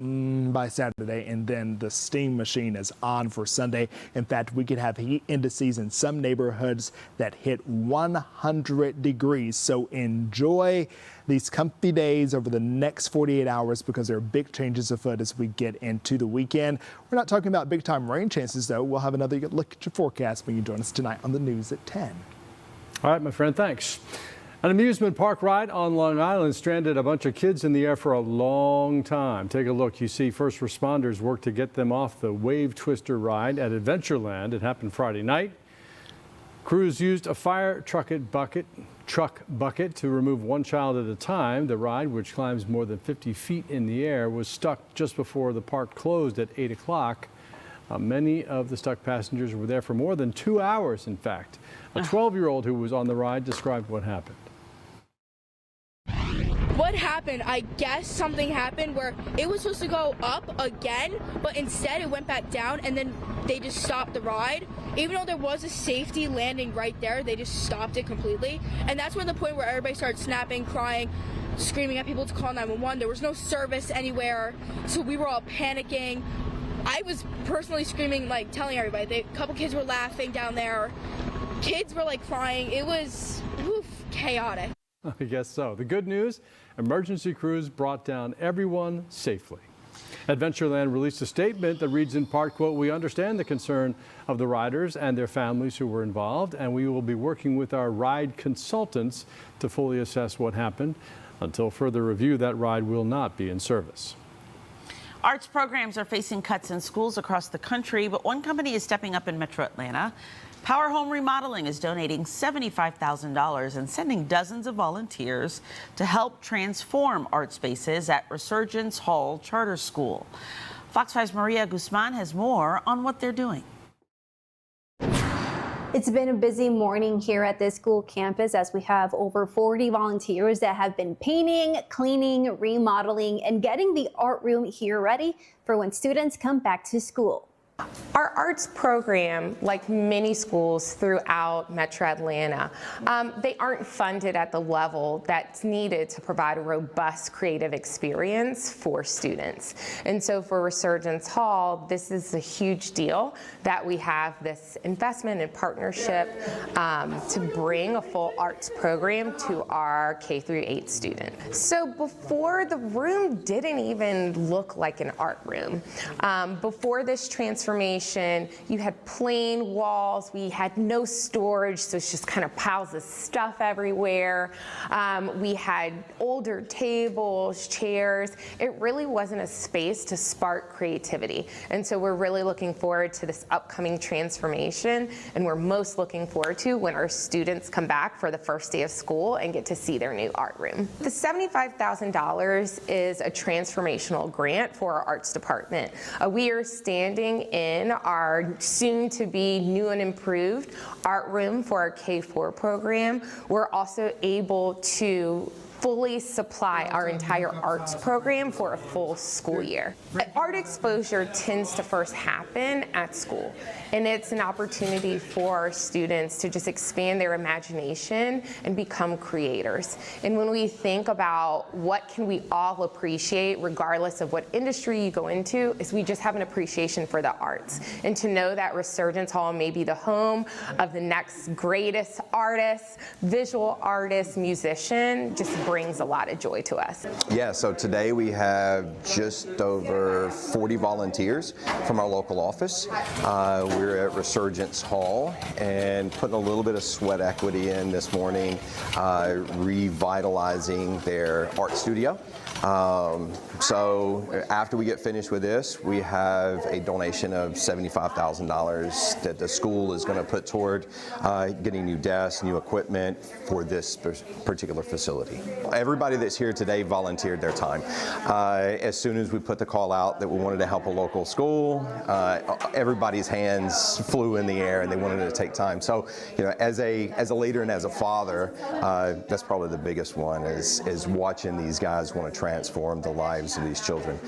by Saturday, and then the steam machine is on for Sunday. In fact, we could have heat indices in some neighborhoods that hit 100 degrees. So enjoy these comfy days over the next 48 hours because there are big changes afoot as we get into the weekend. We're not talking about big time rain chances, though. We'll have another look at your forecast when you join us tonight on the news at 10. All right, my friend, thanks. An amusement park ride on Long Island stranded a bunch of kids in the air for a long time. Take a look. You see first responders worked to get them off the Wave Twister ride at Adventureland. It happened Friday night. Crews used a fire truck bucket to remove one child at a time. The ride, which climbs more than 50 feet in the air, was stuck just before the park closed at 8 o'clock. Many of the stuck passengers were there for more than 2 hours, in fact. A 12-year-old who was on the ride described what happened. What happened? I guess something happened where it was supposed to go up again, but instead it went back down, and then they just stopped the ride. Even though there was a safety landing right there, they just stopped it completely. And that's when the point where everybody started snapping, crying, screaming at people to call 911. There was no service anywhere, so we were all panicking. I was personally screaming, like telling everybody. A couple kids were laughing down there. Kids were like crying. It was chaotic. I guess so. The good news, emergency crews brought down everyone safely. Adventureland released a statement that reads in part, quote, "We understand the concern of the riders and their families who were involved, and we will be working with our ride consultants to fully assess what happened. Until further review, that ride will not be in service." Arts programs are facing cuts in schools across the country, but one company is stepping up in Metro Atlanta. Power Home Remodeling is donating $75,000 and sending dozens of volunteers to help transform art spaces at Resurgence Hall Charter School. Fox 5's Maria Guzman has more on what they're doing. It's been a busy morning here at this school campus as we have over 40 volunteers that have been painting, cleaning, remodeling, and getting the art room here ready for when students come back to school. Our arts program, like many schools throughout Metro Atlanta, they aren't funded at the level that's needed to provide a robust creative experience for students. And so for Resurgence Hall, this is a huge deal that we have this investment and partnership to bring a full arts program to our K-8 students. So before, the room didn't even look like an art room. Before this transformation, you had plain walls. We had no storage, so it's just kind of piles of stuff everywhere. We had older tables, chairs. It really wasn't a space to spark creativity. And so we're really looking forward to this upcoming transformation, and we're most looking forward to when our students come back for the first day of school and get to see their new art room. The $75,000 is a transformational grant for our arts department. We are standing in our soon-to-be new and improved art room for our K-4 program. We're also able to fully supply our entire arts program for a full school year. Art exposure tends to first happen at school, and it's an opportunity for our students to just expand their imagination and become creators. And when we think about what can we all appreciate regardless of what industry you go into, is we just have an appreciation for the arts. And to know that Resurgence Hall may be the home of the next greatest artist, visual artist, musician, just brings a lot of joy to us. Yeah, so today we have just over 40 volunteers from our local office. We're at Resurgence Hall and putting a little bit of sweat equity in this morning, revitalizing their art studio. So after we get finished with this, we have a donation of $75,000 that the school is going to put toward getting new desks, new equipment for this particular facility. Everybody that's here today volunteered their time. As soon as we put the call out that we wanted to help a local school, everybody's hands flew in the air and they wanted to take time. So, you know, as a leader and as a father, that's probably the biggest one is watching these guys want to transform the lives of these children.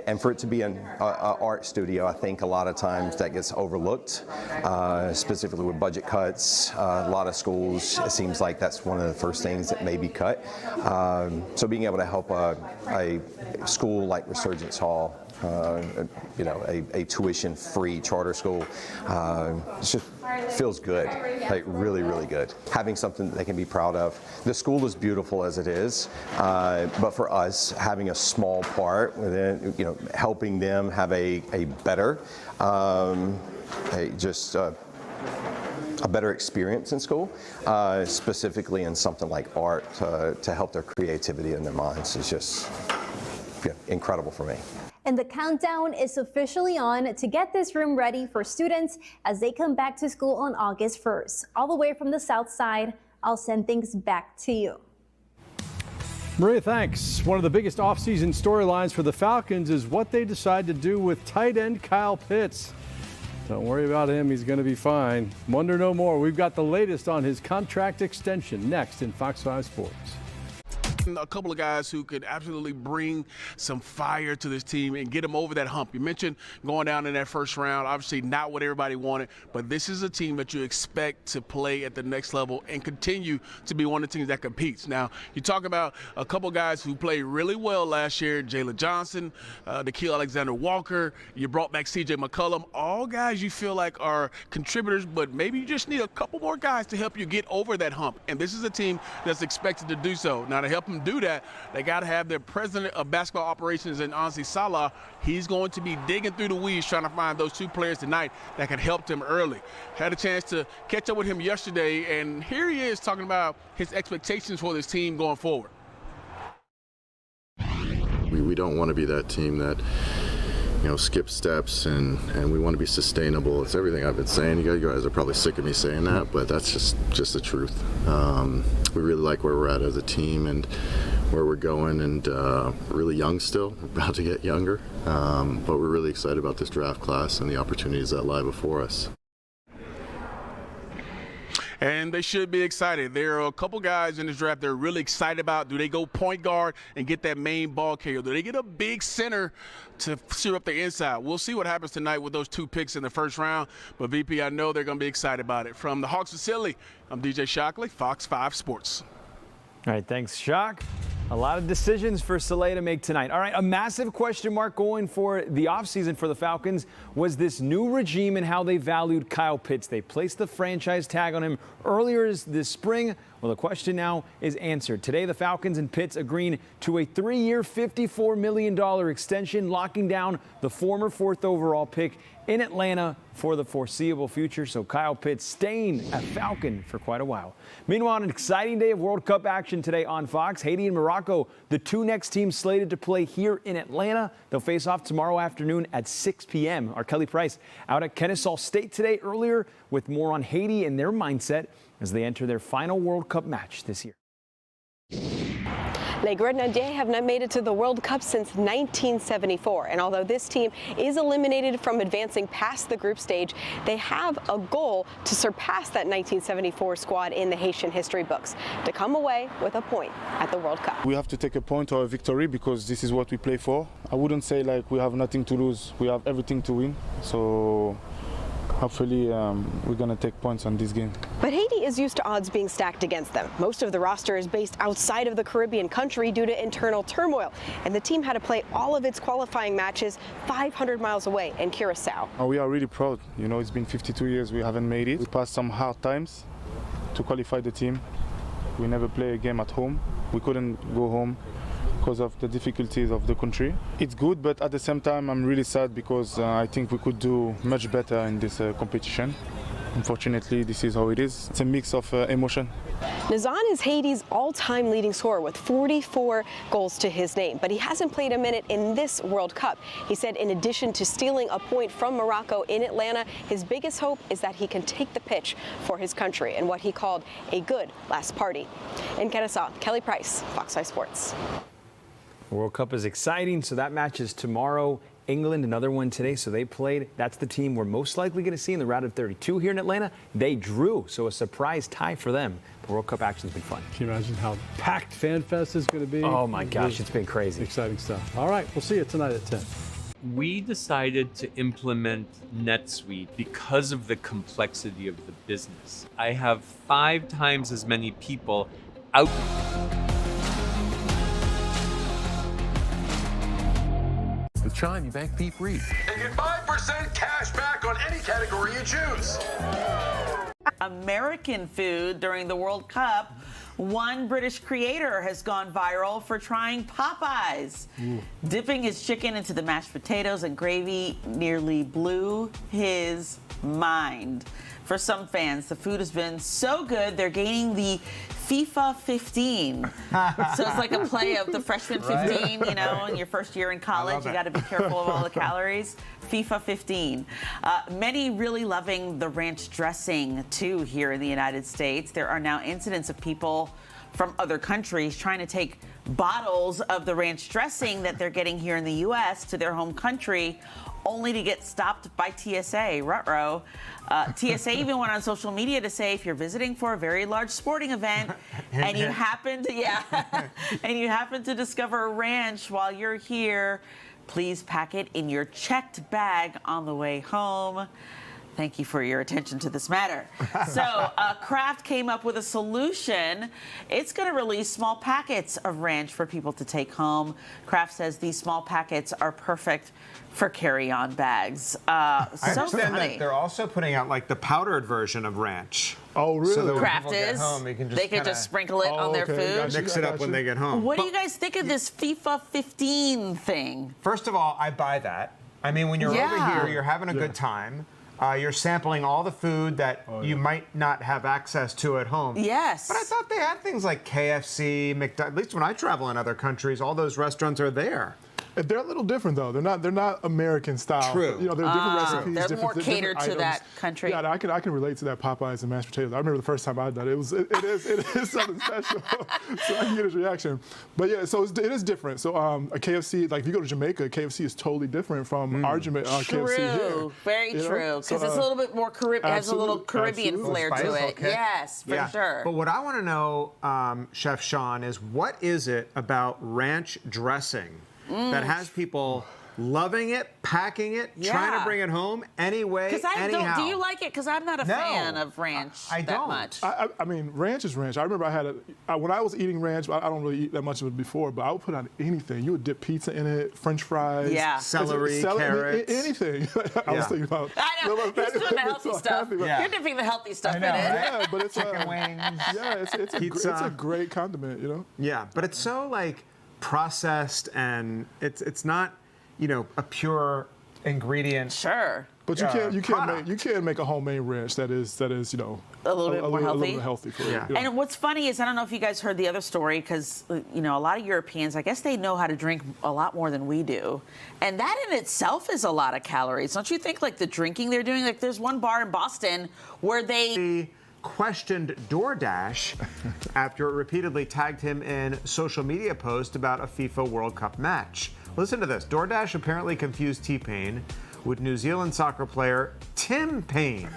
And for it to be an art studio, I think a lot of times that gets overlooked, specifically with budget cuts. A lot of schools, it seems like that's one of the first things that may be cut. So being able to help a school like Resurgence Hall, a tuition-free charter school, it just feels good, like really, really good. Having something that they can be proud of. The school is beautiful as it is, but for us, having a small part within, helping them have a better, a better experience in school, specifically in something like art, to help their creativity and their minds is just incredible for me. And the countdown is officially on to get this room ready for students as they come back to school on August 1st. All the way from the south side, I'll send things back to you. Maria, thanks. One of the biggest offseason storylines for the Falcons is what they decide to do with tight end Kyle Pitts. Don't worry about him. He's going to be fine. Wonder no more. We've got the latest on his contract extension next in Fox 5 Sports. A couple of guys who could absolutely bring some fire to this team and get them over that hump. You mentioned going down in that first round, obviously not what everybody wanted, but this is a team that you expect to play at the next level and continue to be one of the teams that competes. Now, you talk about a couple of guys who played really well last year, Jalen Johnson, Nickeil Alexander-Walker, you brought back C.J. McCollum, all guys you feel like are contributors, but maybe you just need a couple more guys to help you get over that hump, and this is a team that's expected to do so. Now, to help them do that, they got to have their president of basketball operations in Anzi Salah. He's going to be digging through the weeds trying to find those two players tonight that can help them early. Had a chance to catch up with him yesterday, and here he is talking about his expectations for this team going forward. We don't want to be that team that skip steps, and we want to be sustainable. It's everything I've been saying. You guys are probably sick of me saying that, but that's just the truth. We really like where we're at as a team and where we're going, and really young still. We're about to get younger, but we're really excited about this draft class and the opportunities that lie before us. And they should be excited. There are a couple guys in this draft they're really excited about. Do they go point guard and get that main ball carrier? Do they get a big center to steer up the inside? We'll see what happens tonight with those two picks in the first round. But, VP, I know they're going to be excited about it. From the Hawks facility, I'm DJ Shockley, Fox 5 Sports. All right, thanks, Shock. A lot of decisions for Soleil to make tonight. All right, a massive question mark going for the offseason for the Falcons was this new regime and how they valued Kyle Pitts. They placed the franchise tag on him earlier this spring. Well, the question now is answered. Today, the Falcons and Pitts agreeing to a 3-year, $54 million extension, locking down the former 4th overall pick in Atlanta for the foreseeable future. So Kyle Pitts staying a Falcon for quite a while. Meanwhile, an exciting day of World Cup action today on Fox. Haiti and Morocco, the two next teams slated to play here in Atlanta. They'll face off tomorrow afternoon at 6 p.m. Our Kelly Price out at Kennesaw State today earlier with more on Haiti and their mindset as they enter their final World Cup match this year. Les Grenadiers have not made it to the World Cup since 1974, and although this team is eliminated from advancing past the group stage, they have a goal to surpass that 1974 squad in the Haitian history books, to come away with a point at the World Cup. We have to take a point or a victory because this is what we play for. I wouldn't say like we have nothing to lose, we have everything to win, so hopefully we're going to take points on this game. But Haiti is used to odds being stacked against them. Most of the roster is based outside of the Caribbean country due to internal turmoil, and the team had to play all of its qualifying matches 500 miles away in Curacao. We are really proud. It's been 52 years we haven't made it. We passed some hard times to qualify the team. We never play a game at home. We couldn't go home because of the difficulties of the country. It's good, but at the same time I'm really sad because I think we could do much better in this competition. Unfortunately, this is how it is. It's a mix of emotion. Nazan is Haiti's all-time leading scorer with 44 goals to his name, but he hasn't played a minute in this World Cup. He said in addition to stealing a point from Morocco in Atlanta, his biggest hope is that he can take the pitch for his country in what he called a good last party. In Kennesaw, Kelly Price, Fox 5 Sports. The World Cup is exciting, so that match is tomorrow England, another one today, so they played. That's the team we're most likely going to see in the round of 32 here in Atlanta. They drew, so a surprise tie for them. The World Cup action's been fun. Can you imagine how packed Fan Fest is going to be? Oh my gosh, it's been crazy. Exciting stuff. All right, we'll see you tonight at 10. We decided to implement NetSuite because of the complexity of the business. I have 5 times as many people out. With Chime, you bank beep read. And get 5% cash back on any category you choose. American food during the World Cup. One British creator has gone viral for trying Popeyes. Dipping his chicken into the mashed potatoes and gravy nearly blew his mind. For some fans, the food has been so good, they're gaining the FIFA 15. So it's like a play of the freshman 15, you know, in your first year in college. You got to be careful of all the calories. FIFA 15. Many really loving the ranch dressing, too, here in the United States. There are now incidents of people from other countries trying to take bottles of the ranch dressing that they're getting here in the U.S. to their home country, only to get stopped by TSA. Ruh-roh. TSA even went on social media to say if you're visiting for a very large sporting event and you happen to, and you happen to discover a ranch while you're here, please pack it in your checked bag on the way home. Thank you for your attention to this matter. So Kraft came up with a solution. It's going to release small packets of ranch for people to take home. Kraft says these small packets are perfect for carry-on bags. I So understand funny. that they're also putting out like the powdered version of ranch. Oh, really? So that when Kraft people get is. home, they can just, They can just sprinkle it on their food. Mix it up when they get home. What do you guys think of this FIFA 15 thing? First of all, I buy that. I mean, when you're over here, you're having a good time. You're sampling all the food that you might not have access to at home. Yes. But I thought they had things like KFC, McDonald's. At least when I travel in other countries, all those restaurants are there. They're a little different though. They're not American style. True. You know, they're different recipes. They're different, more catered different to items. that country. Yeah, I can relate to that Popeyes and mashed potatoes. I remember the first time I done it. It is something special. So I can get his reaction. But yeah, so it is different. So a KFC, like if you go to Jamaica, KFC is totally different from our KFC here. True, very You know? true. Because So, it's a little bit more Caribbean. It has a little Caribbean absolutely. flair to Spice, it. okay. Yes, for sure. But what I want to know, Chef Sean, is what is it about ranch dressing that has people loving it, packing it, trying to bring it home anyway, Because I anyhow? don't. Do you like it? Because I'm not a fan of ranch that much. I mean, ranch is ranch. I remember I had when I was eating ranch, I don't really eat that much of it before, but I would put on anything. You would dip pizza in it, French fries, celery, carrots. Anything. I was thinking about. I know. He's doing the healthy stuff. You're dipping the healthy stuff in it. Yeah, but it's chicken wings. Yeah, it's a great condiment, you know. Yeah, but it's so like processed and it's not, you know, a pure ingredient. Sure. But you can't make a homemade ranch that is you know a little bit more healthy. A little bit healthy for you. Yeah. And what's funny is I don't know if you guys heard the other story because you know a lot of Europeans, I guess they know how to drink a lot more than we do, and that in itself is a lot of calories. Don't you think? Like the drinking they're doing. Like there's one bar in Boston where they questioned DoorDash after it repeatedly tagged him in social media posts about a FIFA World Cup match. Listen to this. DoorDash apparently confused T-Pain with New Zealand soccer player Tim Payne.